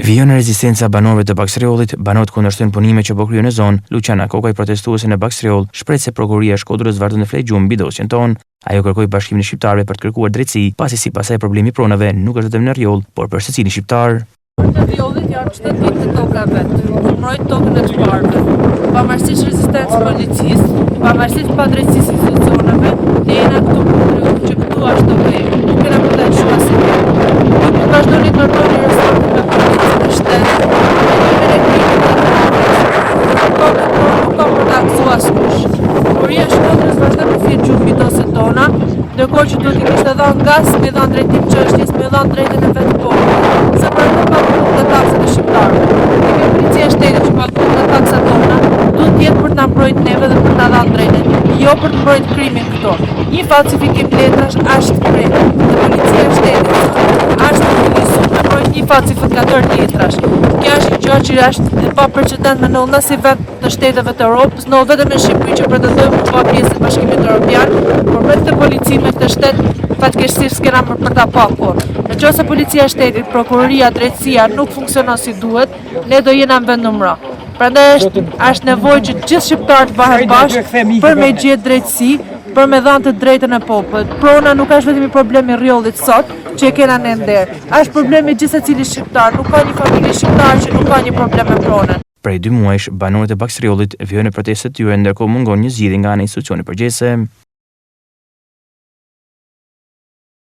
Vijon rezistenca banorëve të Baksriollit, banorët kundërshtojnë punime që po kryen në zonë. Luciana Kokaj, protestuese në Baksriol, shpreh se prokuroria e Shkodrës vazhdon të flejë gjumë mbi dosjen tonë. Ajo kërkoi bashkimin e shqiptarëve për të kërkuar drejtësi, pasi sipas saj problemi i pronave nuk është vetëm në Rjoll, por për secilin shqiptar. Në Rjollit janë 70 të toka vetë, mbrojt tokën e të parëve. Pavarësisht rezistencë policisë, pavarësisht padrejtësisë institucioneve, ne jena këtu që këtu është të vejë. Nuk kena për të shumë asnjë. Nuk vazhdoni të ndërtoni resortin me policën e shtetit. Nuk ka për të aksu askush. Prokuroria e Shkodrës vazhdon të fjetë gjumë mbi dosjet tona, ndërkohë që duhet i kishte dhënë gas me dhënë drejtim çështjes, me dhënë drejtën e vetë popullit. Se për të paguar të taksat e shqiptarëve. Policia e shtetit që paguon të taksat tona, duhet të jetë për ta mbrojtur neve dhe për ta dhënë drejtën, jo për të mbrojtur krimin këto. Një falsifikim letrash është krimi. Policia e shtetit është utilizuar për të mbrojtur një falsifikator letrash. Kjo është një gjë që është e paprecedent në ndonjë si vend të shteteve të Europës, në vetëm në Shqipëri që pretendojmë të bëjmë pjesë të Bashkimit Evropian, por me këtë polici me këtë shtet fatkeqësisht s'kena për ta pakur. Nëse policia e shtetit, prokuroria, drejtësia nuk funksionon si duhet, ne do jena në vendumra. Prandaj është nevojë që gjithë shqiptarët bëhen bashkë për me gjetë drejtësi, për me dhënë të drejtën e popullit. Prona nuk është vetëm i problemi i Rjollit sot, që e kena ne nder. Është problemi i gjithë secilit shqiptar, nuk ka një familje shqiptare që nuk ka një problem me pronën. Prej 2 muajsh, banorët e Baksriollit vijojnë në protestet e tyre ndërkohë mungon një zgjidhje nga ana e institucionit përgjegjëse.